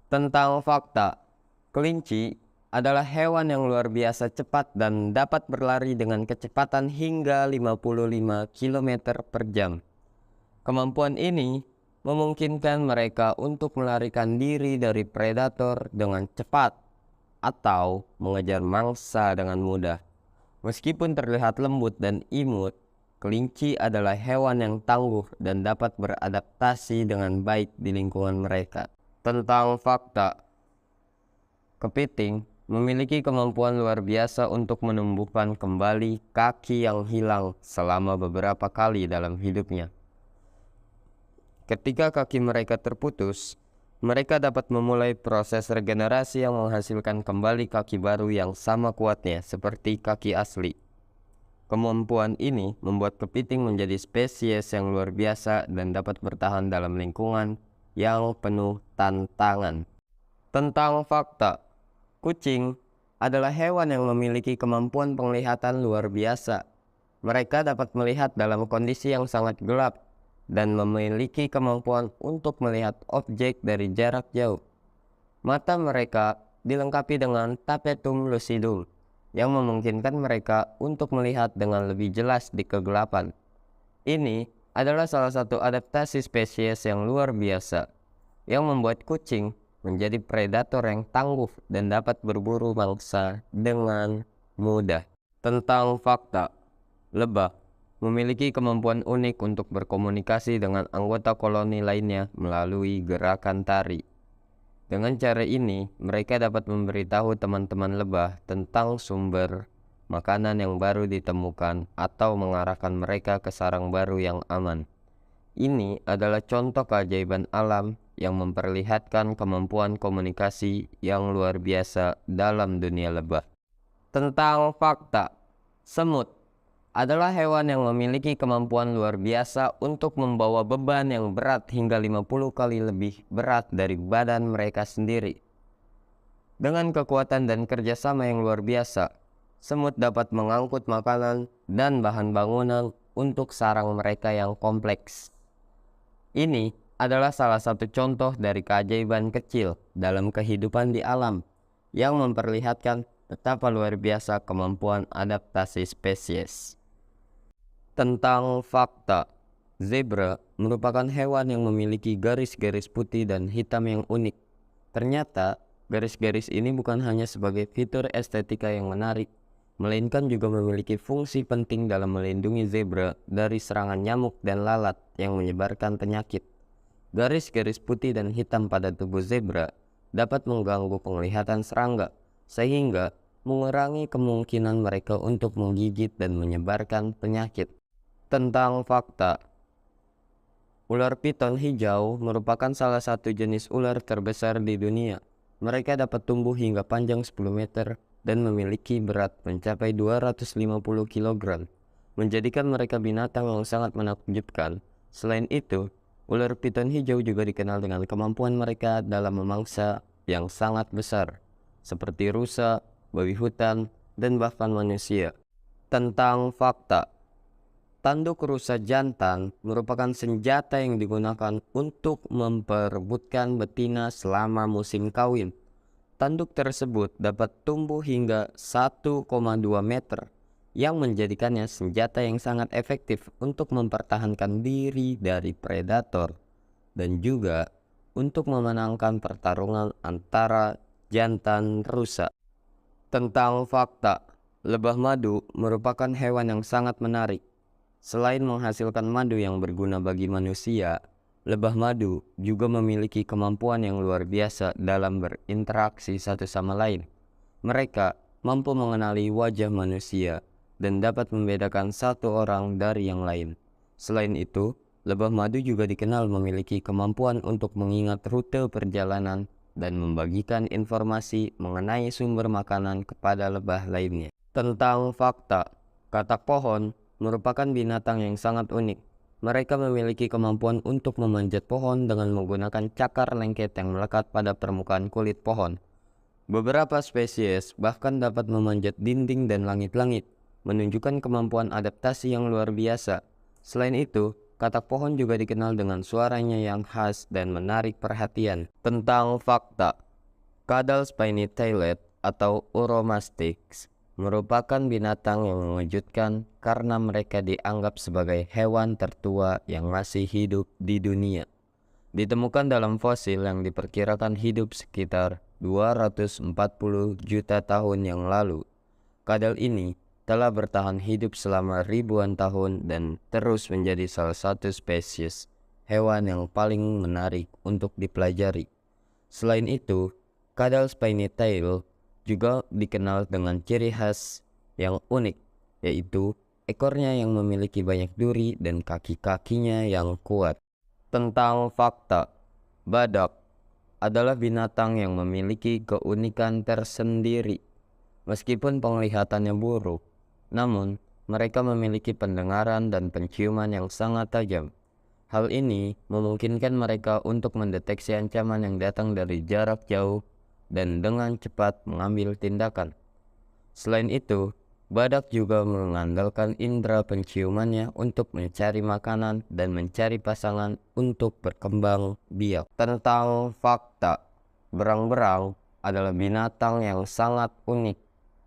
Tentang fakta, kelinci adalah hewan yang luar biasa cepat dan dapat berlari dengan kecepatan hingga 55 km per jam. Kemampuan ini memungkinkan mereka untuk melarikan diri dari predator dengan cepat atau mengejar mangsa dengan mudah. Meskipun terlihat lembut dan imut, kelinci adalah hewan yang tangguh dan dapat beradaptasi dengan baik di lingkungan mereka. Tentang fakta, kepiting memiliki kemampuan luar biasa untuk menumbuhkan kembali kaki yang hilang selama beberapa kali dalam hidupnya. Ketika kaki mereka terputus, mereka dapat memulai proses regenerasi yang menghasilkan kembali kaki baru yang sama kuatnya seperti kaki asli. Kemampuan ini membuat kepiting menjadi spesies yang luar biasa dan dapat bertahan dalam lingkungan yang penuh tantangan. Tentang fakta, kucing adalah hewan yang memiliki kemampuan penglihatan luar biasa. Mereka dapat melihat dalam kondisi yang sangat gelap dan memiliki kemampuan untuk melihat objek dari jarak jauh. Mata mereka dilengkapi dengan tapetum lucidum yang memungkinkan mereka untuk melihat dengan lebih jelas di kegelapan. Ini adalah salah satu adaptasi spesies yang luar biasa yang membuat kucing menjadi predator yang tangguh dan dapat berburu mangsa dengan mudah. Tentang fakta, lebah memiliki kemampuan unik untuk berkomunikasi dengan anggota koloni lainnya melalui gerakan tari. Dengan cara ini, mereka dapat memberitahu teman-teman lebah tentang sumber makanan yang baru ditemukan atau mengarahkan mereka ke sarang baru yang aman. Ini adalah contoh keajaiban alam yang memperlihatkan kemampuan komunikasi yang luar biasa dalam dunia lebah. Tentang fakta, semut adalah hewan yang memiliki kemampuan luar biasa untuk membawa beban yang berat hingga 50 kali lebih berat dari badan mereka sendiri. Dengan kekuatan dan kerjasama yang luar biasa, semut dapat mengangkut makanan dan bahan bangunan untuk sarang mereka yang kompleks. Ini adalah salah satu contoh dari keajaiban kecil dalam kehidupan di alam yang memperlihatkan betapa luar biasa kemampuan adaptasi spesies. Tentang fakta, zebra merupakan hewan yang memiliki garis-garis putih dan hitam yang unik. Ternyata, garis-garis ini bukan hanya sebagai fitur estetika yang menarik, melainkan juga memiliki fungsi penting dalam melindungi zebra dari serangan nyamuk dan lalat yang menyebarkan penyakit. Garis-garis putih dan hitam pada tubuh zebra dapat mengganggu penglihatan serangga, sehingga mengurangi kemungkinan mereka untuk menggigit dan menyebarkan penyakit. Tentang fakta, ular piton hijau merupakan salah satu jenis ular terbesar di dunia. Mereka dapat tumbuh hingga panjang 10 meter dan memiliki berat mencapai 250 kg, menjadikan mereka binatang yang sangat menakjubkan. Selain itu, ular piton hijau juga dikenal dengan kemampuan mereka dalam memangsa yang sangat besar, seperti rusa, babi hutan, dan bahkan manusia. Tentang fakta, tanduk rusa jantan merupakan senjata yang digunakan untuk memperebutkan betina selama musim kawin. Tanduk tersebut dapat tumbuh hingga 1,2 meter yang menjadikannya senjata yang sangat efektif untuk mempertahankan diri dari predator dan juga untuk memenangkan pertarungan antara jantan rusa. Tentang fakta, lebah madu merupakan hewan yang sangat menarik. Selain menghasilkan madu yang berguna bagi manusia, lebah madu juga memiliki kemampuan yang luar biasa dalam berinteraksi satu sama lain. Mereka mampu mengenali wajah manusia dan dapat membedakan satu orang dari yang lain. Selain itu, lebah madu juga dikenal memiliki kemampuan untuk mengingat rute perjalanan dan membagikan informasi mengenai sumber makanan kepada lebah lainnya. Tentang fakta, katak pohon merupakan binatang yang sangat unik. Mereka memiliki kemampuan untuk memanjat pohon dengan menggunakan cakar lengket yang melekat pada permukaan kulit pohon. Beberapa spesies bahkan dapat memanjat dinding dan langit-langit, menunjukkan kemampuan adaptasi yang luar biasa. Selain itu, katak pohon juga dikenal dengan suaranya yang khas dan menarik perhatian. Tentang fakta, kadal spiny-tailed atau Uromastyx merupakan binatang yang mengejutkan karena mereka dianggap sebagai hewan tertua yang masih hidup di dunia. Ditemukan dalam fosil yang diperkirakan hidup sekitar 240 juta tahun yang lalu. Kadal ini telah bertahan hidup selama ribuan tahun dan terus menjadi salah satu spesies hewan yang paling menarik untuk dipelajari. Selain itu, kadal spiny tail juga dikenal dengan ciri khas yang unik, yaitu ekornya yang memiliki banyak duri dan kaki-kakinya yang kuat. Tentang fakta, badak adalah binatang yang memiliki keunikan tersendiri. Meskipun penglihatannya buruk, namun mereka memiliki pendengaran dan penciuman yang sangat tajam. Hal ini memungkinkan mereka untuk mendeteksi ancaman yang datang dari jarak jauh dan dengan cepat mengambil tindakan. Selain itu, badak juga mengandalkan indera penciumannya untuk mencari makanan dan mencari pasangan untuk berkembang biak. Tentang fakta, berang-berang adalah binatang yang sangat unik.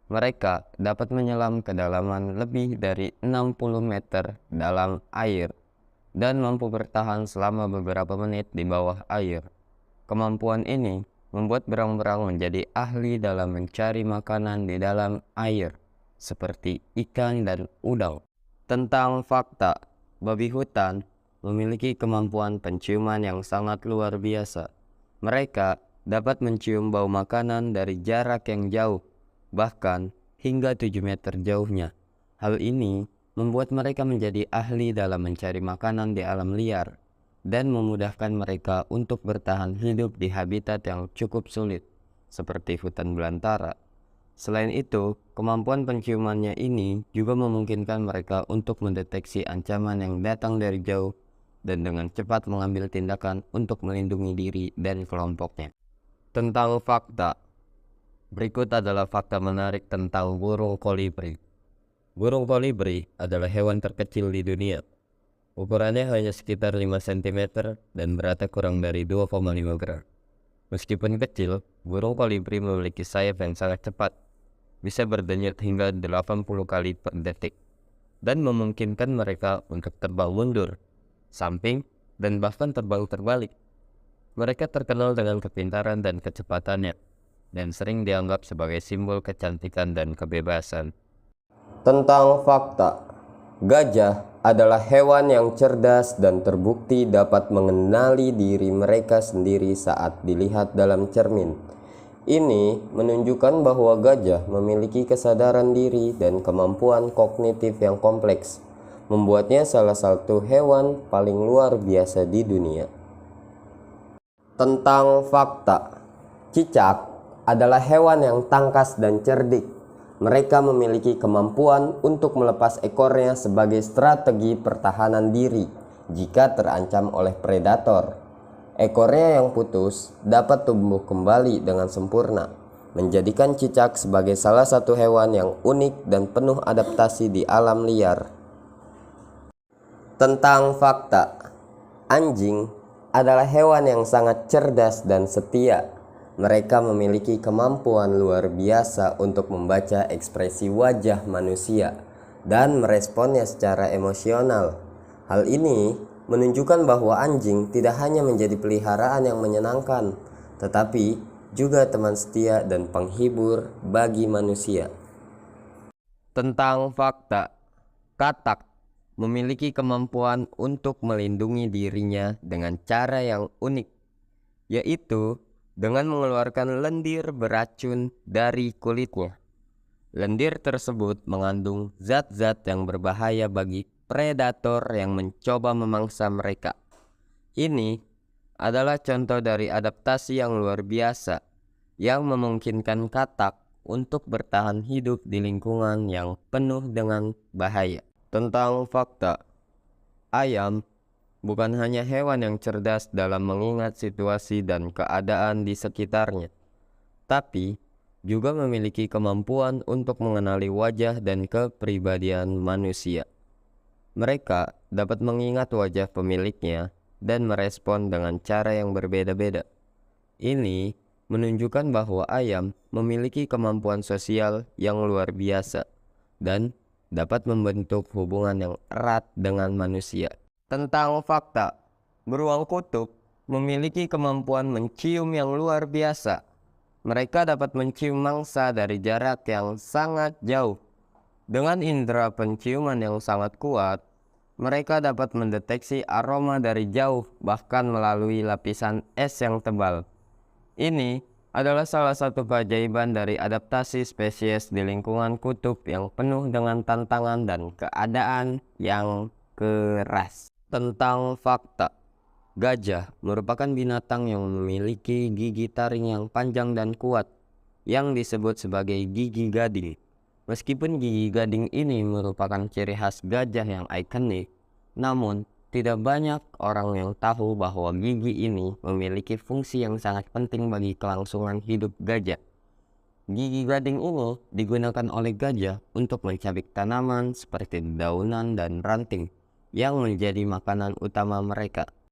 Mereka dapat menyelam ke kedalaman lebih dari 60 meter dalam air dan mampu bertahan selama beberapa menit di bawah air. Kemampuan ini membuat berang-berang menjadi ahli dalam mencari makanan di dalam air, seperti ikan dan udang. Tentang fakta, babi hutan memiliki kemampuan penciuman yang sangat luar biasa. Mereka dapat mencium bau makanan dari jarak yang jauh, bahkan hingga 7 meter jauhnya. Hal ini membuat mereka menjadi ahli dalam mencari makanan di alam liar dan memudahkan mereka untuk bertahan hidup di habitat yang cukup sulit, seperti hutan belantara. Selain itu, kemampuan penciumannya ini juga memungkinkan mereka untuk mendeteksi ancaman yang datang dari jauh dan dengan cepat mengambil tindakan untuk melindungi diri dan kelompoknya. Tentang fakta, berikut adalah fakta menarik tentang burung kolibri. Burung kolibri adalah hewan terkecil di dunia. Ukurannya hanya sekitar 5 cm dan beratnya kurang dari 2,5 gram. Meskipun kecil, burung kolibri memiliki sayap yang sangat cepat, bisa berdenyut hingga 80 kali per detik, dan memungkinkan mereka untuk terbang mundur, samping, dan bahkan terbang terbalik. Mereka terkenal dengan kepintaran dan kecepatannya, dan sering dianggap sebagai simbol kecantikan dan kebebasan. Tentang fakta, gajah adalah hewan yang cerdas dan terbukti dapat mengenali diri mereka sendiri saat dilihat dalam cermin. Ini menunjukkan bahwa gajah memiliki kesadaran diri dan kemampuan kognitif yang kompleks, membuatnya salah satu hewan paling luar biasa di dunia. Tentang fakta, cicak adalah hewan yang tangkas dan cerdik. Mereka memiliki kemampuan untuk melepas ekornya sebagai strategi pertahanan diri jika terancam oleh predator. Ekornya yang putus dapat tumbuh kembali dengan sempurna, menjadikan cicak sebagai salah satu hewan yang unik dan penuh adaptasi di alam liar. Tentang fakta, anjing adalah hewan yang sangat cerdas dan setia. Mereka memiliki kemampuan luar biasa untuk membaca ekspresi wajah manusia dan meresponnya secara emosional. Hal ini menunjukkan bahwa anjing tidak hanya menjadi peliharaan yang menyenangkan, tetapi juga teman setia dan penghibur bagi manusia. Tentang fakta, katak memiliki kemampuan untuk melindungi dirinya dengan cara yang unik, yaitu dengan mengeluarkan lendir beracun dari kulitnya. Lendir tersebut mengandung zat-zat yang berbahaya bagi predator yang mencoba memangsa mereka. Ini adalah contoh dari adaptasi yang luar biasa yang memungkinkan katak untuk bertahan hidup di lingkungan yang penuh dengan bahaya. Tentang fakta, ayam bukan hanya hewan yang cerdas dalam mengingat situasi dan keadaan di sekitarnya, tapi juga memiliki kemampuan untuk mengenali wajah dan kepribadian manusia. Mereka dapat mengingat wajah pemiliknya dan merespon dengan cara yang berbeda-beda. Ini menunjukkan bahwa ayam memiliki kemampuan sosial yang luar biasa dan dapat membentuk hubungan yang erat dengan manusia. Tentang fakta, beruang kutub memiliki kemampuan mencium yang luar biasa. Mereka dapat mencium mangsa dari jarak yang sangat jauh. Dengan indera penciuman yang sangat kuat, mereka dapat mendeteksi aroma dari jauh, bahkan melalui lapisan es yang tebal. Ini adalah salah satu keajaiban dari adaptasi spesies di lingkungan kutub yang penuh dengan tantangan dan keadaan yang keras. Tentang fakta, gajah merupakan binatang yang memiliki gigi taring yang panjang dan kuat, yang disebut sebagai gigi gading. Meskipun gigi gading ini merupakan ciri khas gajah yang ikonik, namun tidak banyak orang yang tahu bahwa gigi ini memiliki fungsi yang sangat penting bagi kelangsungan hidup gajah. Gigi gading ini digunakan oleh gajah untuk mencabik tanaman seperti dedaunan dan ranting yang menjadi makanan utama mereka.